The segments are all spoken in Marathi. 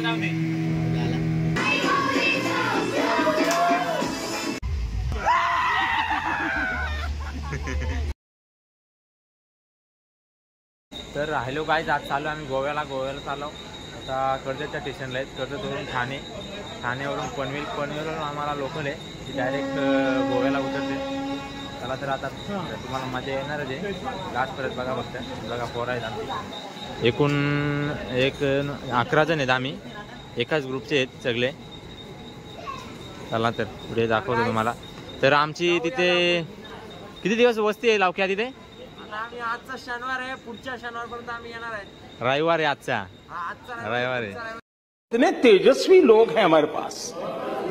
तर राहिलो काय आज चालू आम्ही गोव्याला चाललो आता कर्जतच्या स्टेशनला आहेत. कर्जतवरून ठाणेवरून पनवेलवरून आम्हाला लोकल आहे ती डायरेक्ट गोव्याला उतरते. चला तर आता तुम्हाला मजा येणारच आहे. लास्टपर्यंत बघा फक्त बघा पोरं आहेत आमची एकूण 11 जण आहेत आम्ही एकाच ग्रुपचे आहेत सगळे. चला तर पुढे दाखवतो तुम्हाला. तर आमची तिथे किती दिवस वस्ती आहे लावक्या तिथे? आम्ही आजचा शनिवार आहे पुढच्या शनिवारपर्यंत आम्ही येणार आहे. रविवार आहे आजचा रविवार आहे. कितने तेजस्वी लोग हैं हमारे पास,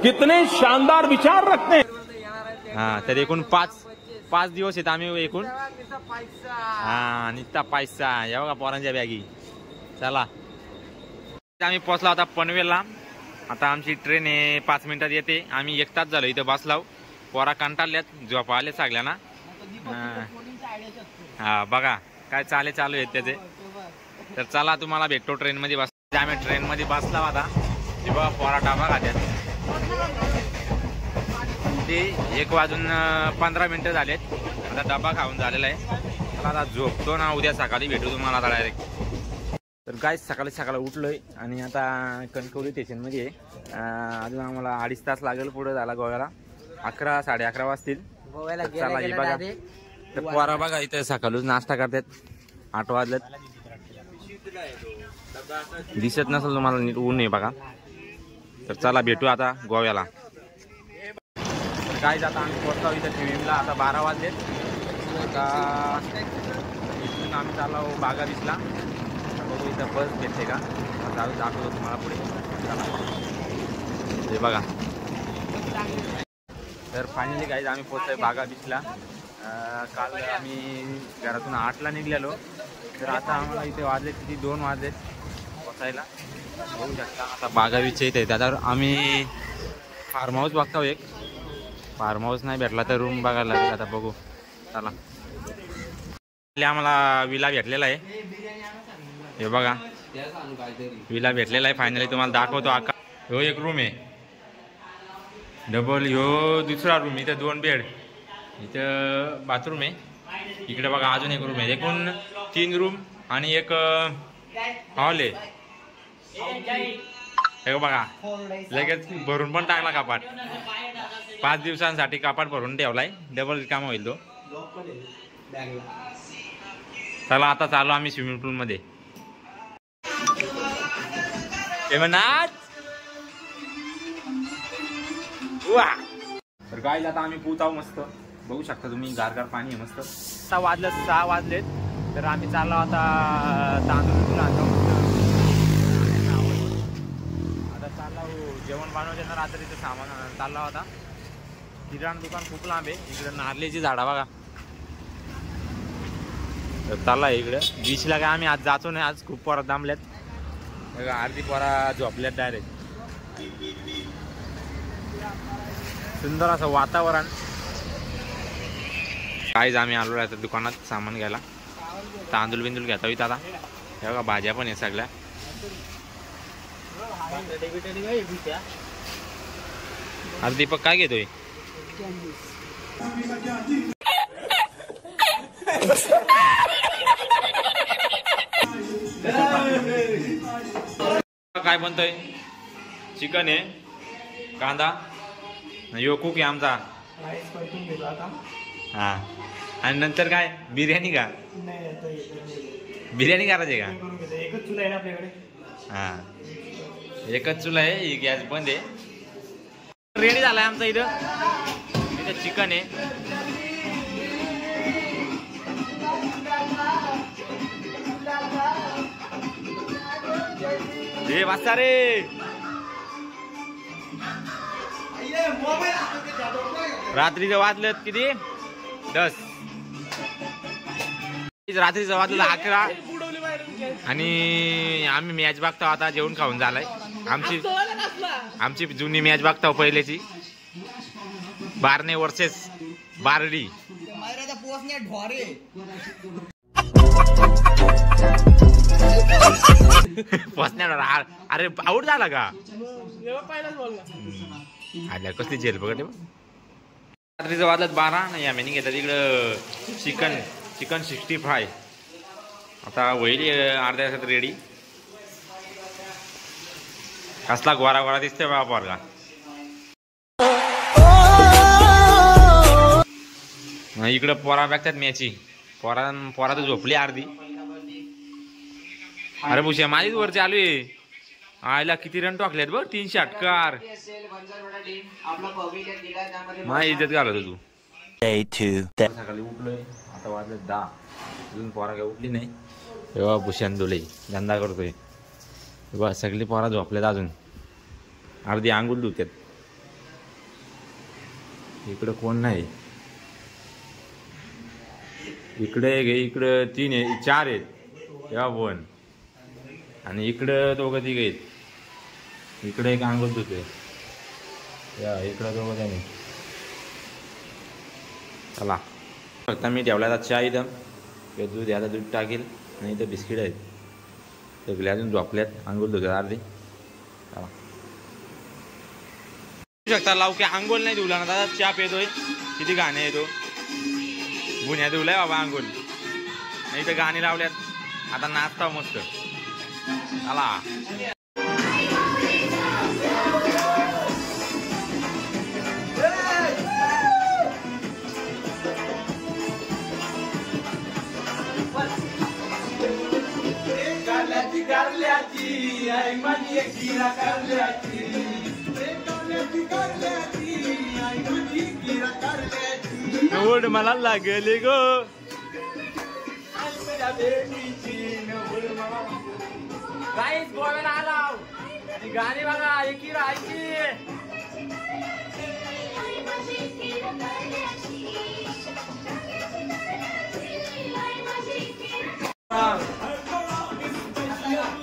कितने शानदार विचार रखते हैं. हाँ तर एकूण 5 दिवस आहेत आम्ही एकूण. हा नित्ता पैसा या बघा पोरांच्या बॅगी. चला आम्ही पोहोचला होता पनवेलला. आता आमची ट्रेन आहे 5 मिनिटात येते. आम्ही 1 तास झालो इथं बसलाव. पोरा कंटाळल्यात झोपा आले सगळ्यांना. हा बघा काय चालू आहेत त्याचे. तर चला तुम्हाला भेटतो ट्रेन मध्ये बस. आम्ही ट्रेन मध्ये बसला आता ते बघा पोरा डाबा खात्यात. ते 1:15 मिनिटं झालेत. आता डबा खाऊन झालेला आहे. मला आता झोपतो ना उद्या सकाळी भेटू तुम्हाला आता डायरेक्ट. तर काय सकाळी उठलोय आणि आता कणकवली स्टेशन मध्ये आहे. अजून आम्हाला 2.5 तास लागेल पुढे झाला गोव्याला. 11 साडे 11 वाजतील गोव्याला. चला हे बघा तर पोरा बघा इथे सकाळीच नाश्ता करतात. 8 वाजलेत. दिसत नसेल तुम्हाला नीट ऊन आहे बघा. तर चला भेटू आता गोव्याला. तर काय जाता आम्ही पोहोचलो इथं TVला. आता 12 वाजलेत. आता इथून आम्ही चाललो बागा बीचला. बघू इथं बस भेटते का दाखवतो तुम्हाला पुढे. चला हे बघा. तर फायनली गाईज आम्ही पोहोचलोय बागा बीचला. काल आम्ही घरातून 8ला निघलेलो. तर आता आम्हाला इथे वाजले किती 2 वाजलेत पोचायला. बघू शकता आता बागा बीचच्या इथे. त्याच्यावर आम्ही फार्म हाऊस बघतो. एक फार्म हाऊस नाही भेटला तर रूम बघायला लागेल. आता बघू चला. आम्हाला विला भेटलेला आहे. हे बघा विला भेटलेला आहे फायनली. तुम्हाला दाखवतो. ह्यो एक रूम आहे डबल. ह्यो दुसरा रूम. इथं 2 बेड. इथं बाथरूम आहे. इकडे बघा अजून एक रूम आहे. एकूण 3 रूम आणि एक हॉल आहे. हे बघा लगेच भरून पण टाकला कपाट. 5 दिवसांसाठी कपाट भरून ठेवलाय. डबल काम होईल तो. चला आता चालू आम्ही स्विमिंग पूल मध्ये. तर काय आता आम्ही पोहताव मस्त. बघू शकता तुम्ही गारगार पाणी आहे मस्त. 6 वाजलेत. तर आम्ही चाललो आता तांदूळ आणतो. आता चाललो जेवण बनवायचं ना रात्रीचं सामान चालला होता. किराणा दुकान खूप लांब आहे. इकडे नारळीची झाडा बघा. तर चालला इकडे बीचला. काय आम्ही आज जातो नाही. आज खूप पोरा दांबल्यात. अर्धी पोरा झोपल्यात डायरेक्ट. सुंदर असं वातावरण. काहीच आम्ही आलो आहे दुकानात सामान घ्यायला. तांदूळ बिंदूळ घेता येत आता. हे बघा भाज्या पण आहे सगळ्या. अरे दीपक काय घेतोय? काय बनतोय? चिकन आहे, कांदा, यो कुक आहे आमचा. हा आणि नंतर काय बिर्याणी का? बिर्याणी करायची का? एकच चुला आहे ना आपल्याकडे. हा एकच चुला आहे. ही गॅस बंद आहे. रेडी झालाय आमचा. इथं चिकन आहे. हे वाजता रे. रात्रीचं वाजलं किती? 10. रात्रीचं वाजलं 11 आणि आम्ही मॅच बघतो आता. जेवण खाऊन झालाय. आमची जुनी मॅच बघतो पहिल्याची. बारणे वर्सेस बारडी. पोचण्या ढोरे. फसण्यावर अरे आऊट झाला का आल्या कसली जेल बघ रात्रीचं वाजत 12 नाही आम्ही घेतात इकडं चिकन 65 आता वहिली अर्ध्या तासात रेडी कसला गोरा गोरा दिसतोय बाबा पोरगा इकडं पोरा बघतात मॅची पोरा तर झोपली अर्धी अरे भुष्या माझीच वर चालू आहे आयला किती रन टाकलेत बघ 3 षटकार माझी इज्जत घालवतो तू सकाळी उठलोय आता वाजले 10 अजून पोरा काय उठली नाही तेव्हा भुशान दोले धंदा करतोय तेव्हा सगळी पोरा झोपल्यात अजून अर्धी आंघोळ धुत्यात इकडं कोण नाही इकडं 3 आहे 4 आहेत तेव्हा 1 आणि इकडं दोघं 3 आहेत इकडे एक आंघोळ धुतोय इकडं दोघं त्याने चला फक्त मी ठेवला आता चहा इथं दूध आता दूध टाकेल आणि इथं बिस्किट आहेत सगळे अजून झोपल्यात आंघोळ धुतात अर्धी चला शकता लावके आंघोळ नाही धुवला ना दादा चहा पितोय किती गाणे येतो गुन्ह्या धुवलाय बाबा आंघोळ नाही तर गाणी लावल्यात आता नाचता मस्त चला ओढ मला लागले गो गाईस गोव्याला आलाव गाणी बघा एकी राहायची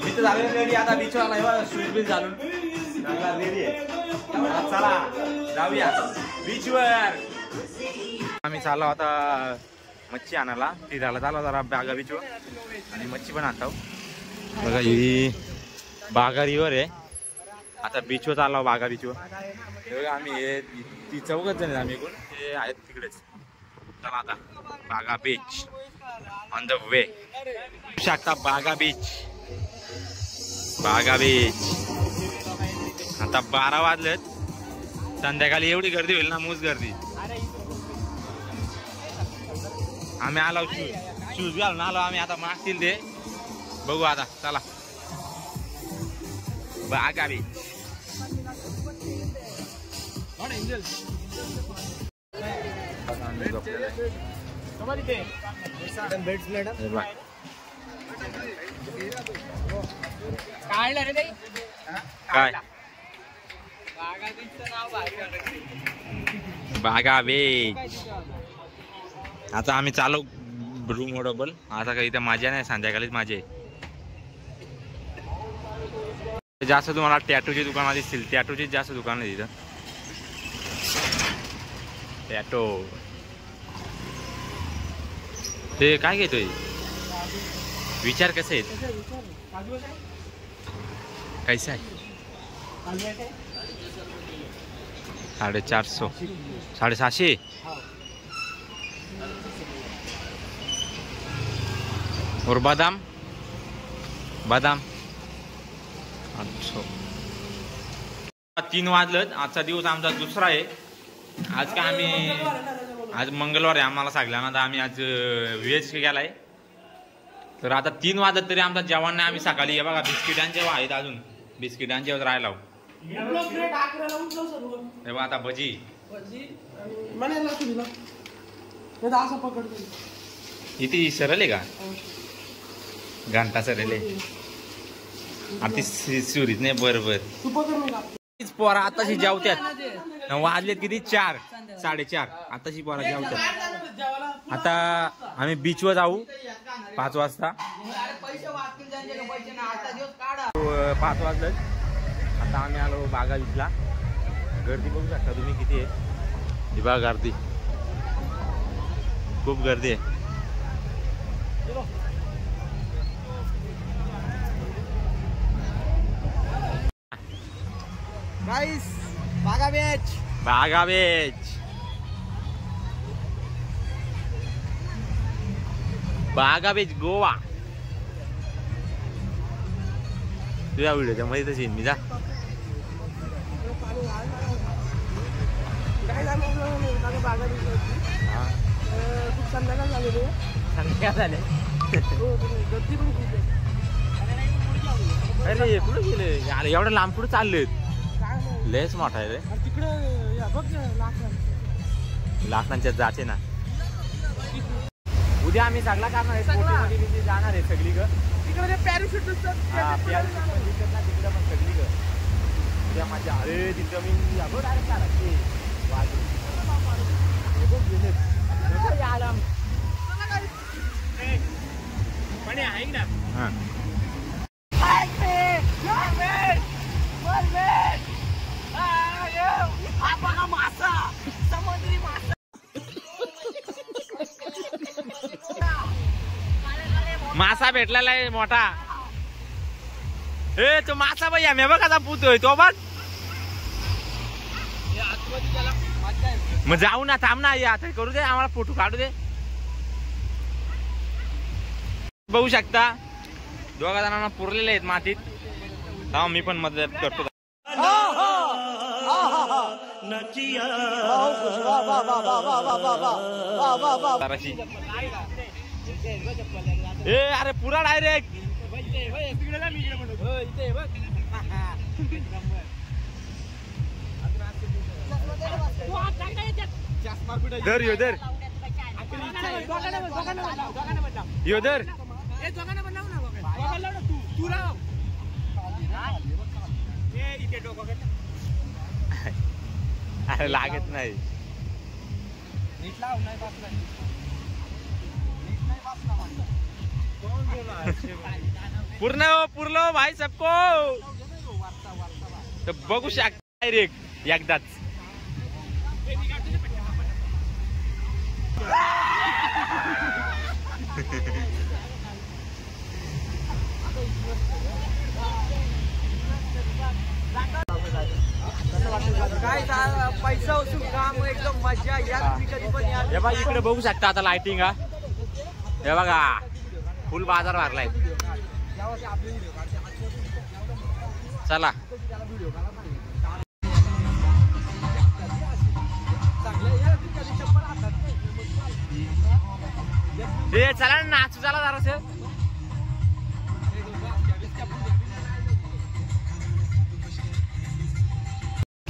मी तर झाले रेडी आता बीचवर नाही शूज बीच घालून रेडी आहे चला जाऊया बीचवर आम्ही चाललो आता मच्छी आणायला फिरायला चाललो जरा बागा बीचवर आणि मच्छी पण आणतो बघा ही बागा रिव्हर आहे आता बीचवर चाललो बागा बीचवर बघा आम्ही ती 4 जण आहेत आम्ही इकडून ते आहेत तिकडेच चला आता बागा बीच ऑन द वे शकता बागा बीच आता 12 वाजलेत संध्याकाळी एवढी गर्दी होईल ना मूस गर्दी आम्ही आलो शूज घालून आलो आम्ही आता मागतील ते बघू आता चला बागा बीच काय बागा बीच आता आम्ही चालू रूम डबल आता काही इथं मजा नाही संध्याकाळीच माझे जास्त तुम्हाला टॅटूची दुकानं दिसतील टॅटूची जास्त दुकान आहे तिथं टॅटो ते काय घेतोय विचार कसे आहेत कैसे आहे 450 750 और बादाम 3 वाजलं आजचा दिवस आमचा दुसरा आहे आज का आम्ही आज मंगळवार आहे आम्हाला सगळ्यांना तर आम्ही आज व्हेज गेलाय तर आता 3 वाजत तरी आमचा जेवण नाही आम्ही सकाळी बघा बिस्किटांचे आहेत अजून बिस्किटांचे राहायला तेव्हा आता भजी इथे सरळ आहे का घंटा सरळ आहे आणि ती सुरीत नाही बरोबर पोरा आताशी जेवत्यात वाजलेत किती 4 4:30 आताशी पोरा जेवतात आता आम्ही बीचवर जाऊ 5 वाजता 5 वाजलं आता आम्ही आलो बागा बीचला गर्दी बघू शकता तुम्ही किती आहे ही बघा गर्दी खूप गर्दी आहे गाइस बागा बीच बागा बीच बागा बीच गोवा तुझ्या व्हिडिओच्या मध्ये तशी मी जा बागा बीच खूप संध्याकाळ झालेली संध्याकाळ झाले गर्दी पण खूप आहे. अरे कुठे गेले यार एवढं लांब कुठे चाललेत लयच मोठा आहे रे तिकडे बघ लाखनांच्या जाचे ना उद्या आम्ही सगळा करणार आहे बोटीमध्ये जाणार आहे सगळी ग तिकडे पॅराशूट तिकडे पण सगळी ग उद्या माझ्या अरे तिथं मी मासा भेटलेला आहे मोठा ए तो मासा बाई आम्ही बघ आता पुतोय तो बघ मग जाऊ ना थांब ना आता करू दे आम्हाला फोटो काढू दे बघू शकता दोघा जणांना पुरलेले आहेत मातीत हा मी पण मदत करतो ए अरे पुरा डायरेक्ट धर यो धर यो धर अरे लागत नाही पूर्ण पुरलो भाई सबको तर बघू शकता डायरेक्ट एकदाच काय पैसा वसूल काम एकदम मजा या तुम्ही कधी पण या हे बघा इकडे बघू शकता आता लाइटिंग हा हे बघा फुल बाजार भरलाय चला हे चला ना नाचू चला जरासं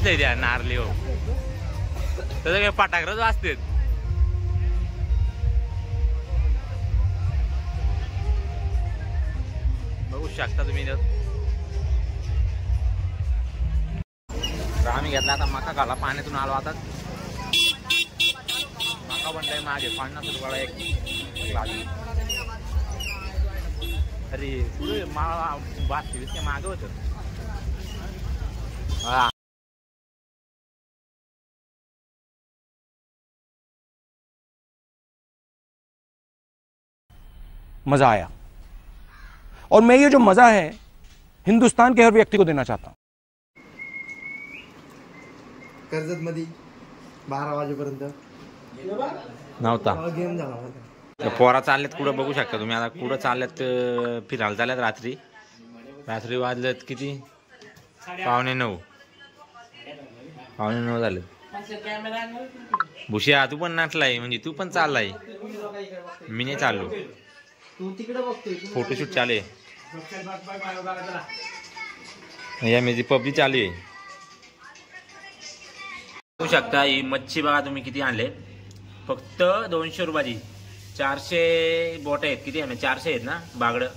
द्या नारली हो त्याचं काही फटाकडच वाजते बघू शकता तुम्ही आम्ही घेतला आता मका घाला पाण्यातून आलो आता मका बनलाय मागे 50 रुपयाला एक लागली अरे पुढे मला 22 मागे होत हा मजा आया और मैं ये जो मजा है हिंदुस्तान के हर व्यक्ति को देना चाहता हूं कर्जत मध्ये 12 वाजेपर्यंत नव्हता गेम झाला पोरा चाललेत कुठं बघू शकता तुम्ही आता कुठं चाललेत फिरायला चालल्यात रात्री वाजलेत किती 8:45 9:45 झाले भुशिया तू पण नाचलाय म्हणजे तू पण चाललाय मी नाही चाललो फोटोशूट चालू आहे या मेजी पबजी चालू आहे बघू शकता ही मच्छी बघा तुम्ही किती आणले फक्त 200 रुपयाची 400 बोट आहेत किती आहे 400 आहेत ना बागडं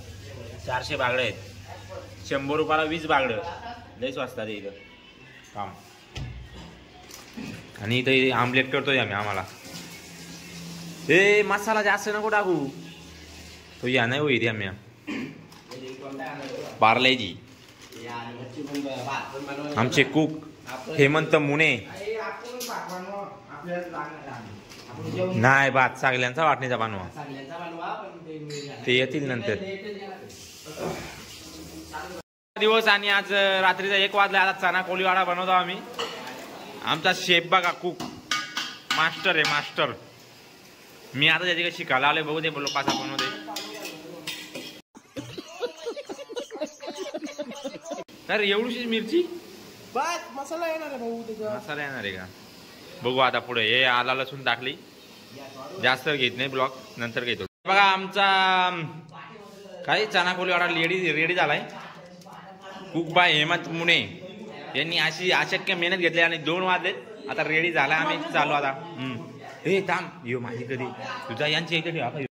400 बागडं आहेत 100 रुपयाला 20 बागडं लयच वाजतात इथं काम आणि इथं आमलेट करतोय आम्ही आम्हाला हे मसाला जास्त नको टाकू तो या नाही होई आम्ही पार्लेजी आमचे कुक हेमंत मुने नाही भात सगळ्यांचा वाटणीचा बनवा ते येतील नंतर दिवस आणि आज रात्रीचा 1 वाजला. आता चना कोळीवाडा बनवतो आम्ही. आमचा शेफ बघा, कुक मास्टर आहे, मास्टर. मी आता त्याच्याकडे शिकायला आलोय. बघू दे बोलो कसा बनवते. तर एवढीशी मिरची बस मसाला येणार आहे भाऊ त्याचा. मसाला येणार आहे का बघू आता पुढे. हे आला लसूण टाकली. जास्त घेत नाही ब्लॉक, नंतर घेतो. बघा आमचा काही चना कोळीवाडा रेडी झालाय. कुक बाय हेमंत मुने यांनी अशी अशक्य मेहनत घेतली आणि 2 वाजले आता रेडी झाला. आम्ही चालू आता. हे थांब, यो माझी कधी तुझा यांची इथे ठेवा.